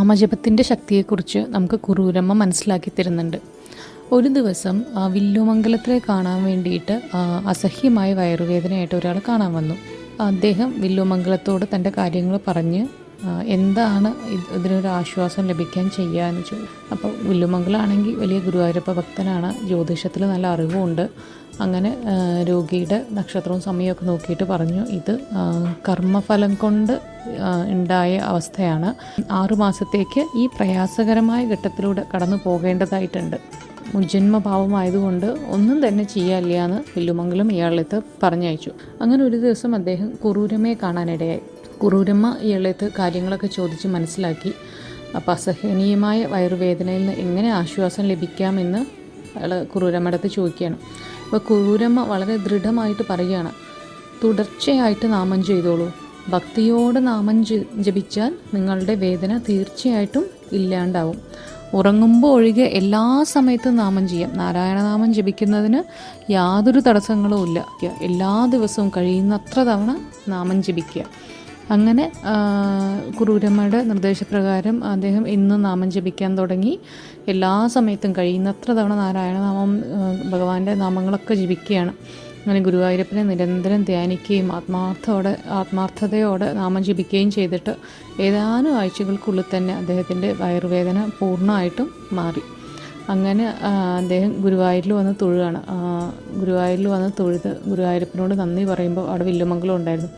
നാമജപത്തിൻ്റെ ശക്തിയെക്കുറിച്ച് നമുക്ക് കുറൂരമ്മ മനസ്സിലാക്കി തരുന്നുണ്ട്. ഒരു ദിവസം വില്ലുമംഗലത്തിലെ കാണാൻ വേണ്ടിയിട്ട് അസഹ്യമായ വയറുവേദനയായിട്ട് ഒരാൾ കാണാൻ വന്നു. അദ്ദേഹം വില്ലുമംഗലത്തോട് തൻ്റെ കാര്യങ്ങൾ പറഞ്ഞ് എന്താണ് ഇതിനൊരു ആശ്വാസം ലഭിക്കാൻ ചെയ്യാമെന്ന് ചോദിച്ചു. അപ്പോൾ വില്ലുമംഗലാണെങ്കിൽ വലിയ ഗുരുവായൂരപ്പ ഭക്തനാണ്, ജ്യോതിഷത്തിൽ നല്ല അറിവുമുണ്ട്. അങ്ങനെ രോഗിയുടെ നക്ഷത്രവും സമയമൊക്കെ നോക്കിയിട്ട് പറഞ്ഞു, ഇത് കർമ്മഫലം കൊണ്ട് ഉണ്ടായ അവസ്ഥയാണ്. 6 മാസത്തേക്ക് ഈ പ്രയാസകരമായ ഘട്ടത്തിലൂടെ കടന്നു പോകേണ്ടതായിട്ടുണ്ട്. മുജ്ജന്മഭാവമായതുകൊണ്ട് ഒന്നും തന്നെ ചെയ്യാനില്ല എന്ന് വില്ലുമംഗലം ഇയാളെത്ത് പറഞ്ഞയച്ചു. അങ്ങനെ ഒരു ദിവസം അദ്ദേഹം കുറൂരമ്മയെ കാണാനിടയായി. കുറൂരമ്മ ഇയാളെത്ത് കാര്യങ്ങളൊക്കെ ചോദിച്ച് മനസ്സിലാക്കി. അപ്പോൾ അസഹനീയമായ വയറുവേദനയിൽ നിന്ന് എങ്ങനെ ആശ്വാസം ലഭിക്കാമെന്ന് അയാൾ കുറൂരമ്മയുടെ അടുത്ത് ചോദിക്കുകയാണ്. അപ്പോൾ കുറൂരമ്മ വളരെ ദൃഢമായിട്ട് പറയുകയാണ്, തുടർച്ചയായിട്ട് നാമം ചെയ്തോളൂ. ഭക്തിയോടെ നാമം ജപിച്ചാൽ നിങ്ങളുടെ വേദന തീർച്ചയായിട്ടും ഇല്ലാണ്ടാവും. ഉറങ്ങുമ്പോൾ ഒഴികെ എല്ലാ സമയത്തും നാമം ചെയ്യാം. നാരായണനാമം ജപിക്കുന്നതിന് യാതൊരു തടസ്സങ്ങളും ഇല്ല. എല്ലാ ദിവസവും കഴിയുന്നത്ര തവണ നാമം ജപിക്കുക. അങ്ങനെ കുറൂരമ്മയുടെ നിർദ്ദേശപ്രകാരം അദ്ദേഹം ഇന്നും നാമം ജപിക്കാൻ തുടങ്ങി. എല്ലാ സമയത്തും കഴിയുന്നത്ര തവണ നാരായണനാമം, ഭഗവാന്റെ നാമങ്ങളൊക്കെ ജപിക്കുകയാണ്. അങ്ങനെ ഗുരുവായൂരപ്പനെ നിരന്തരം ധ്യാനിക്കുകയും ആത്മാർത്ഥതയോടെ നാമം ജപിക്കുകയും ചെയ്തിട്ട് ഏതാനും ആഴ്ചകൾക്കുള്ളിൽ തന്നെ അദ്ദേഹത്തിൻ്റെ വയറുവേദന പൂർണ്ണമായിട്ടും മാറി. അങ്ങനെ അദ്ദേഹം ഗുരുവായൂരിൽ വന്ന് തൊഴുകയാണ്. ഗുരുവായൂരിൽ വന്ന് തൊഴുത് ഗുരുവായൂരപ്പനോട് നന്ദി പറയുമ്പോൾ അവിടെ വില്ലുമംഗലം ഉണ്ടായിരുന്നു.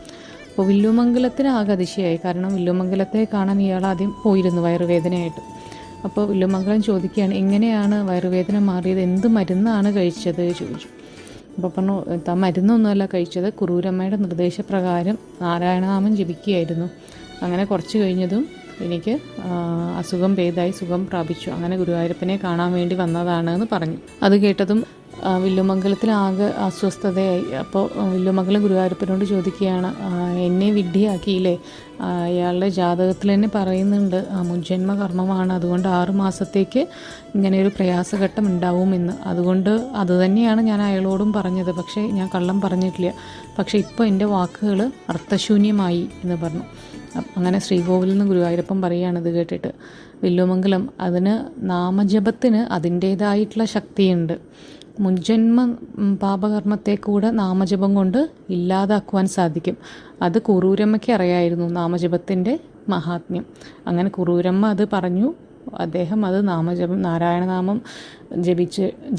അപ്പോൾ വില്ലുമംഗലത്തിന് ആകെ അതിശയായി. കാരണം വില്ലുമംഗലത്തെ കാണാൻ ഇയാൾ ആദ്യം പോയിരുന്നു വയറുവേദനയായിട്ട്. അപ്പോൾ വില്ലുമംഗലം ചോദിക്കുകയാണ്, എങ്ങനെയാണ് വയറുവേദന മാറിയത്, എന്ത് മരുന്നാണ് കഴിച്ചത് ചോദിച്ചു. അപ്പോൾ പറഞ്ഞു, മരുന്നൊന്നുമല്ല കഴിച്ചത്, കുറൂരമ്മയുടെ നിർദ്ദേശപ്രകാരം നാരായണനാമം ജപിക്കുകയായിരുന്നു. അങ്ങനെ കുറച്ച് കഴിഞ്ഞതും എനിക്ക് അസുഖം ഭേദമായി, സുഖം പ്രാപിച്ചു. അങ്ങനെ ഗുരുവായൂരപ്പനെ കാണാൻ വേണ്ടി വന്നതാണ് എന്ന് പറഞ്ഞു. അത് കേട്ടതും വില്ലുമംഗലത്തിലാകെ അസ്വസ്ഥതയായി. അപ്പോൾ വില്ലുമംഗലം ഗുരുവായൂരപ്പനോട് ചോദിക്കുകയാണ്, എന്നെ വിഡ്ഢിയാക്കിയില്ലേ? അയാളുടെ ജാതകത്തിൽ തന്നെ പറയുന്നുണ്ട് മുജ്ജന്മ കർമ്മമാണ്, അതുകൊണ്ട് 6 മാസത്തേക്ക് ഇങ്ങനെയൊരു പ്രയാസഘട്ടം ഉണ്ടാവുമെന്ന്. അതുകൊണ്ട് അതുതന്നെയാണ് ഞാൻ അയാളോടും പറഞ്ഞത്. പക്ഷേ ഞാൻ കള്ളം പറഞ്ഞിട്ടില്ല. പക്ഷേ ഇപ്പോൾ എൻ്റെ വാക്കുകൾ അർത്ഥശൂന്യമായി എന്ന് പറഞ്ഞു. അങ്ങനെ ശ്രീകോവിലിൽ നിന്ന് ഗുരുവായൂരപ്പൻ പറയുകയാണ് ഇത് കേട്ടിട്ട്, വില്ലുമംഗലം, അതിന് നാമജപത്തിന് അതിൻ്റേതായിട്ടുള്ള ശക്തിയുണ്ട്. മുൻജന്മ പാപകർമ്മത്തെ കൂടെ നാമജപം കൊണ്ട് ഇല്ലാതാക്കുവാൻ സാധിക്കും. അത് കുറൂരമ്മയ്ക്ക് അറിയായിരുന്നു, നാമജപത്തിൻ്റെ മഹാത്മ്യം. അങ്ങനെ കുറൂരമ്മ അത് പറഞ്ഞു. അദ്ദേഹം അത് നാരായണനാമം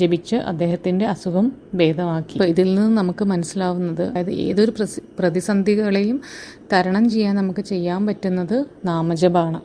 ജപിച്ച് അദ്ദേഹത്തിൻ്റെ അസുഖം ഭേദമാക്കി. അപ്പോൾ ഇതിൽ നിന്ന് നമുക്ക് മനസ്സിലാവുന്നത്, അതായത് ഏതൊരു പ്രതിസന്ധികളെയും തരണം ചെയ്യാൻ നമുക്ക് ചെയ്യാൻ പറ്റുന്നത് നാമജപമാണ്.